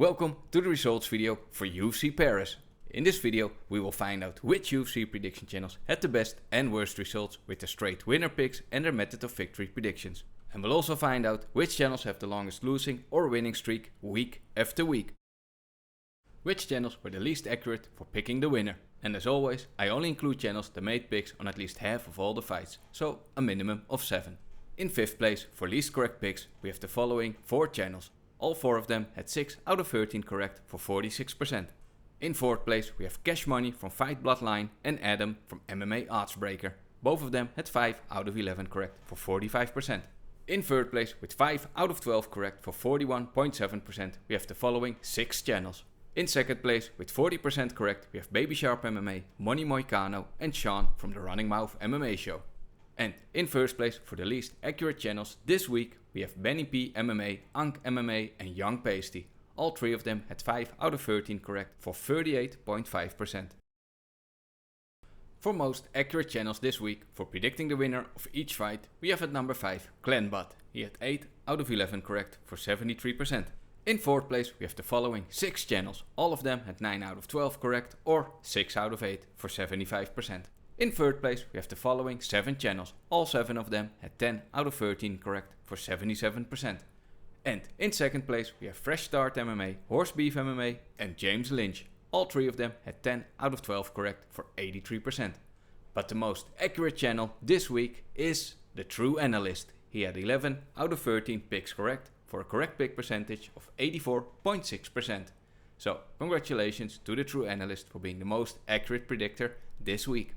Welcome to the results video for UFC Paris. In this video we will find out which UFC prediction channels had the best and worst results with the straight winner picks and their method of victory predictions. And we'll also find out which channels have the longest losing or winning streak week after week. Which channels were the least accurate for picking the winner. And as always, I only include channels that made picks on at least half of all the fights, so a minimum of 7. In 5th place for least correct picks we have the following 4 channels. All 4 of them had 6 out of 13 correct for 46%. In 4th place we have Cash Money from Fight Bloodline and Adam from MMA Oddsbreaker. Both of them had 5 out of 11 correct for 45%. In 3rd place with 5 out of 12 correct for 41.7% we have the following 6 channels. In 2nd place with 40% correct we have Baby Sharp MMA, Money Moicano and Sean from the Running Mouth MMA show. And in 1st place for the least accurate channels this week we have Benny P MMA, Ank MMA and Young Pasty. All 3 of them had 5 out of 13 correct for 38.5%. For most accurate channels this week for predicting the winner of each fight we have at number 5 Clanbot. He had 8 out of 11 correct for 73%. In 4th place we have the following 6 channels. All of them had 9 out of 12 correct or 6 out of 8 for 75%. In 3rd place we have the following 7 channels. All 7 of them had 10 out of 13 correct for 77%. And in 2nd place we have Fresh Start MMA, Horse Beef MMA and James Lynch. All 3 of them had 10 out of 12 correct for 83%. But the most accurate channel this week is the True Analyst. He had 11 out of 13 picks correct for a correct pick percentage of 84.6%. So congratulations to the True Analyst for being the most accurate predictor this week.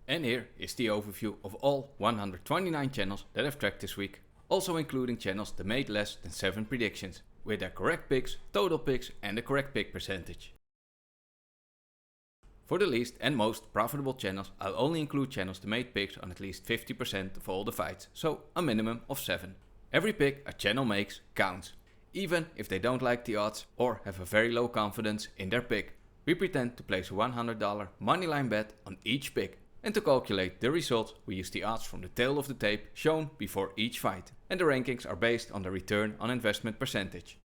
And here is the overview of all 129 channels that I've tracked this week, also including channels that made less than 7 predictions, with their correct picks, total picks and the correct pick percentage. For the least and most profitable channels I'll only include channels that made picks on at least 50% of all the fights, so a minimum of 7. Every pick a channel makes counts, even if they don't like the odds or have a very low confidence in their pick. We pretend to place a $100 moneyline bet on each pick. And to calculate the results we use the odds from the tail of the tape shown before each fight. And the rankings are based on the return on investment percentage.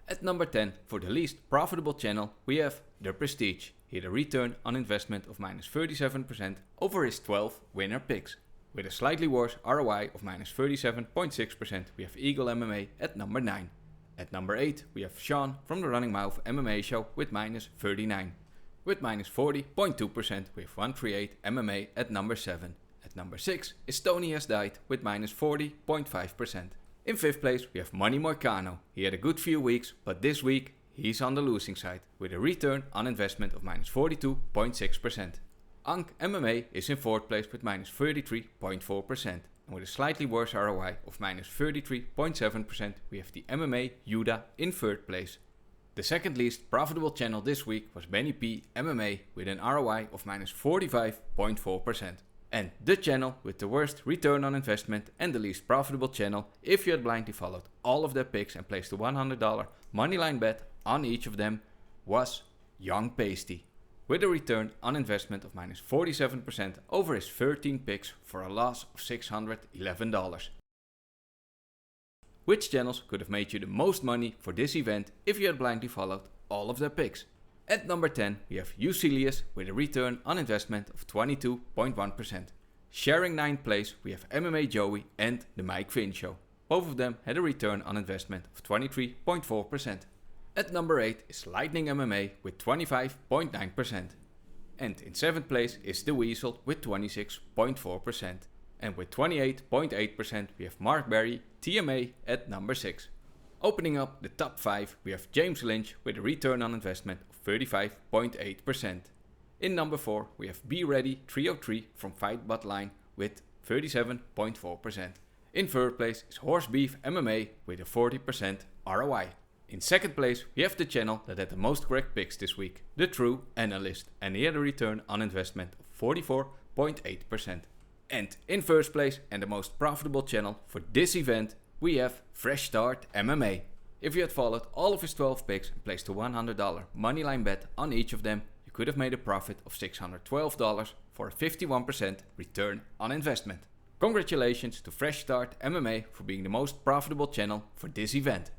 At number 10 for the least profitable channel we have The Prestige. He had a return on investment of minus 37% over his 12 winner picks. With a slightly worse ROI of minus 37.6% we have Eagle MMA at number 9. At number 8 we have Sean from the Running Mouth MMA show with minus 39. With minus 40.2% we have 138 MMA at number 7. At number 6 is Tony Has Died with minus 40.5%. In 5th place we have Money Moicano. He had a good few weeks but this week he's on the losing side with a return on investment of minus 42.6%. Ank MMA is in 4th place with minus 33.4%. And with a slightly worse ROI of minus 33.7% we have the MMA Yuda in 3rd place. The second least profitable channel this week was Benny P MMA with an ROI of minus 45.4%. And the channel with the worst return on investment and the least profitable channel if you had blindly followed all of their picks and placed a $100 moneyline bet on each of them was Young Pasty. With a return on investment of minus 47% over his 13 picks for a loss of $611. Which channels could have made you the most money for this event if you had blindly followed all of their picks? At number 10 we have Eucelius with a return on investment of 22.1%. Sharing 9th place we have MMA Joey and the Mike Finn show. Both of them had a return on investment of 23.4%. At number 8 is Lightning MMA with 25.9%. And in 7th place is The Weasel with 26.4%. And with 28.8% we have Mark Berry TMA at number 6. Opening up the top 5 we have James Lynch with a return on investment of 35.8%. In number 4 we have Be Ready 303 from Fight Bloodline with 37.4%. In 3rd place is Horse Beef MMA with a 40% ROI. In 2nd place we have the channel that had the most correct picks this week, the True Analyst, and he had a return on investment of 44.8%. And in 1st place and the most profitable channel for this event we have Fresh Start MMA. If you had followed all of his 12 picks and placed a $100 moneyline bet on each of them you could have made a profit of $612 for a 51% return on investment. Congratulations to Fresh Start MMA for being the most profitable channel for this event.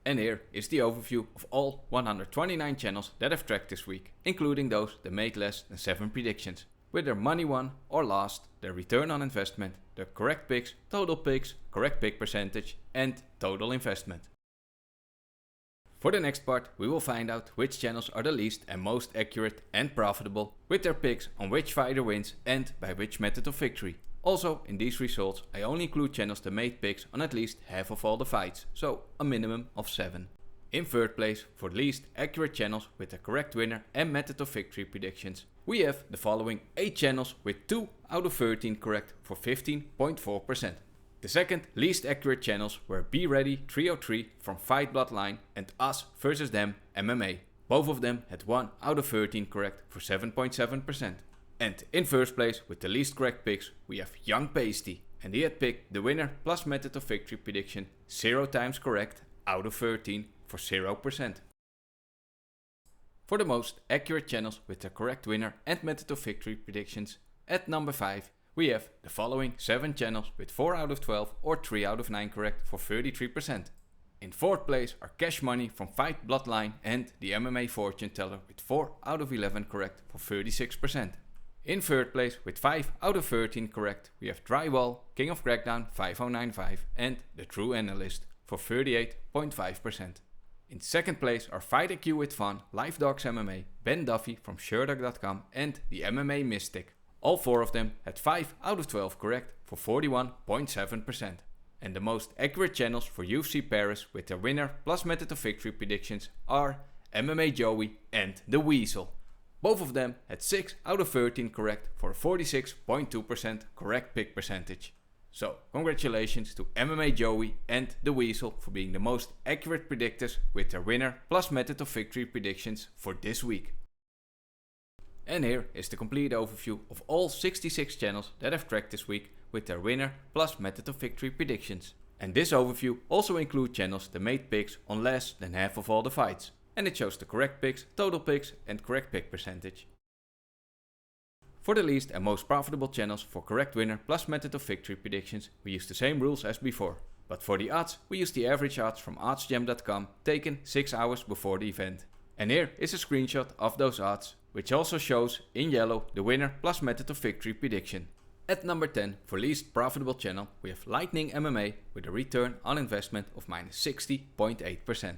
And here is the overview of all 129 channels that I've tracked this week, including those that made less than 7 predictions, with their money won or lost, their return on investment, their correct picks, total picks, correct pick percentage and total investment. For the next part, we will find out which channels are the least and most accurate and profitable, with their picks on which fighter wins and by which method of victory. Also, in these results, I only include channels that made picks on at least half of all the fights, so a minimum of 7. In third place, for the least accurate channels with the correct winner and method of victory predictions, we have the following 8 channels with 2 out of 13 correct for 15.4%. The second least accurate channels were Be Ready 303 from Fight Bloodline and Us vs Them MMA. Both of them had 1 out of 13 correct for 7.7%. And in first place with the least correct picks we have Young Pasty, and he had picked the winner plus method of victory prediction 0 times correct out of 13 for 0%. For the most accurate channels with the correct winner and method of victory predictions, at number 5 we have the following 7 channels with 4 out of 12 or 3 out of 9 correct for 33%. In fourth place are Cash Money from Fight Bloodline and the MMA Fortune Teller with 4 out of 11 correct for 36%. In third place with 5 out of 13 correct we have Drywall, King of Crackdown 5095 and The True Analyst for 38.5%. In second place are Fight IQ with Fun, Live Dogs MMA, Ben Duffy from Sherdog.com and the MMA Mystic. All 4 of them had 5 out of 12 correct for 41.7%. And the most accurate channels for UFC Paris with their winner plus method of victory predictions are MMA Joey and The Weasel. Both of them had 6 out of 13 correct for a 46.2% correct pick percentage. So congratulations to MMA Joey and The Weasel for being the most accurate predictors with their winner plus method of victory predictions for this week. And here is the complete overview of all 66 channels that I've tracked this week with their winner plus method of victory predictions. And this overview also includes channels that made picks on less than half of all the fights. And it shows the correct picks, total picks and correct pick percentage. For the least and most profitable channels for correct winner plus method of victory predictions, we use the same rules as before. But for the odds, we use the average odds from oddsjam.com taken 6 hours before the event. And here is a screenshot of those odds, which also shows in yellow the winner plus method of victory prediction. At number 10 for least profitable channel, we have Lightning MMA with a return on investment of minus 60.8%.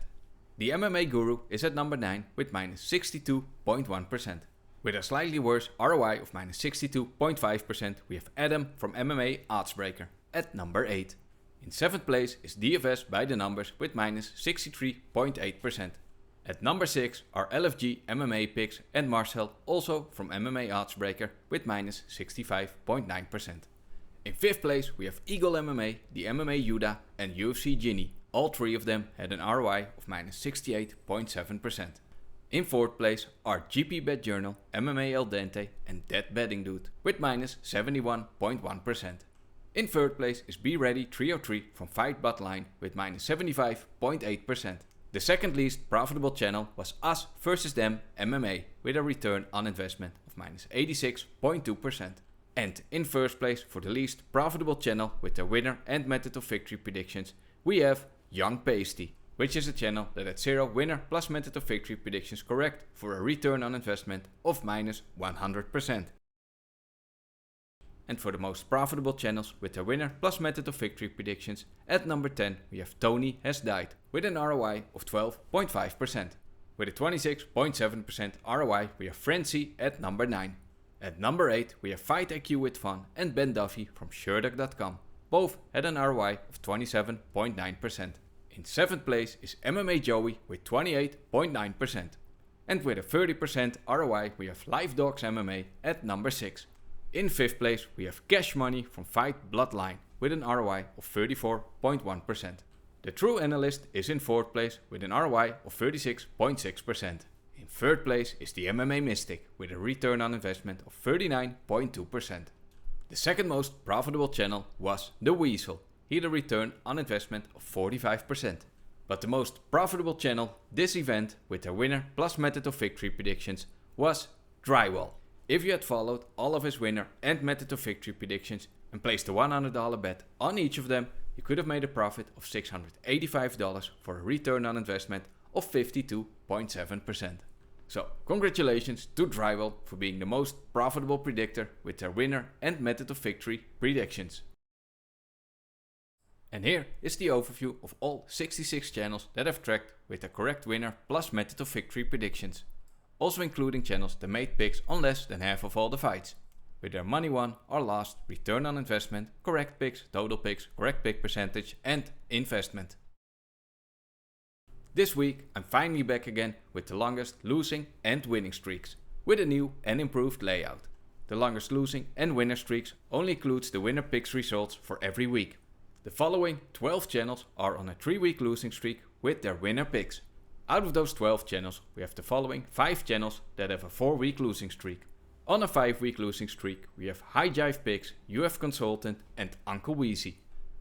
The MMA Guru is at number 9 with minus 62.1%. With a slightly worse ROI of minus 62.5%, we have Adam from MMA Oddsbreaker at number 8. In 7th place is DFS by the numbers with minus 63.8%. At number 6 are LFG MMA Picks and Marcel, also from MMA Oddsbreaker, with minus 65.9%. In 5th place we have Eagle MMA, the MMA Yuda and UFC Ginny. All 3 of them had an ROI of minus 68.7%. In 4th place are GP Bet Journal, MMA El Dente and Dead Betting Dude with minus 71.1%. In 3rd place is Be Ready 303 from Fight Bloodline with minus 75.8%. The second least profitable channel was Us vs Them MMA with a return on investment of minus 86.2%. And in first place for the least profitable channel with their winner and method of victory predictions, we have Young Pasty, which is a channel that had 0 winner plus method of victory predictions correct for a return on investment of minus 100%. And for the most profitable channels with their winner plus method of victory predictions, at number 10 we have Tony Has Died with an ROI of 12.5%. With a 26.7% ROI we have Frenzy at number 9. At number 8 we have Fight IQ with Fun and Ben Duffy from Sherdog.com. Both had an ROI of 27.9%. In 7th place is MMA Joey with 28.9%. And with a 30% ROI we have Live Dogs MMA at number 6. In 5th place we have Cash Money from Fight Bloodline with an ROI of 34.1%. The True Analyst is in 4th place with an ROI of 36.6%. In 3rd place is the MMA Mystic with a return on investment of 39.2%. The second most profitable channel was The Weasel. He had a return on investment of 45%. But the most profitable channel this event with their winner plus method of victory predictions was Drywall. If you had followed all of his winner and method of victory predictions and placed a $100 bet on each of them, you could have made a profit of $685 for a return on investment of 52.7%. So congratulations to Drywall for being the most profitable predictor with their winner and method of victory predictions. And here is the overview of all 66 channels that I've tracked with the correct winner plus method of victory predictions. Also including channels that made picks on less than half of all the fights, with their money won or lost, return on investment, correct picks, total picks, correct pick percentage and investment. This week I'm finally back again with the longest losing and winning streaks, with a new and improved layout. The longest losing and winner streaks only includes the winner picks results for every week. The following 12 channels are on a 3-week losing streak with their winner picks. Out of those 12 channels we have the following 5 channels that have a 4-week losing streak. On a 5-week losing streak we have High Jive Picks, UF Consultant and Uncle Weezy.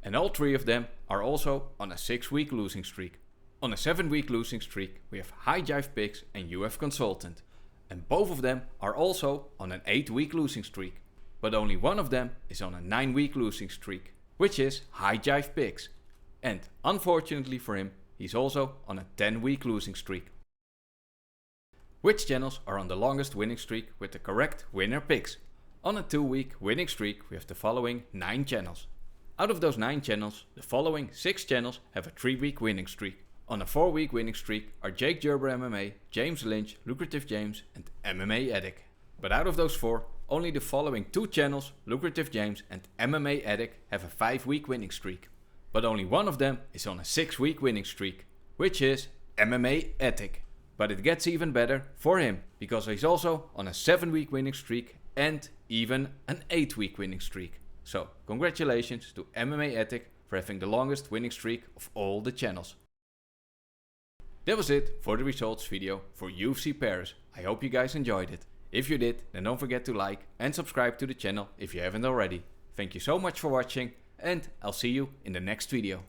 And all 3 of them are also on a 6-week losing streak. On a 7-week losing streak we have High Jive Picks and UF Consultant. And both of them are also on an 8-week losing streak. But only one of them is on a 9-week losing streak, which is High Jive Picks. And unfortunately for him, he's also on a 10-week losing streak. Which channels are on the longest winning streak with the correct winner picks? On a 2-week winning streak we have the following 9 channels. Out of those 9 channels, the following 6 channels have a 3-week winning streak. On a 4-week winning streak are Jake Gerber MMA, James Lynch, Lucrative James and MMA Addict. But out of those 4, only the following 2 channels, Lucrative James and MMA Addict, have a 5-week winning streak. But only one of them is on a 6-week winning streak, which is MMA Addict. But it gets even better for him, because he's also on a 7-week winning streak and even an 8-week winning streak. So congratulations to MMA Addict for having the longest winning streak of all the channels. That was it for the results video for UFC Paris. I hope you guys enjoyed it. If you did, then don't forget to like and subscribe to the channel if you haven't already. Thank you so much for watching and I'll see you in the next video.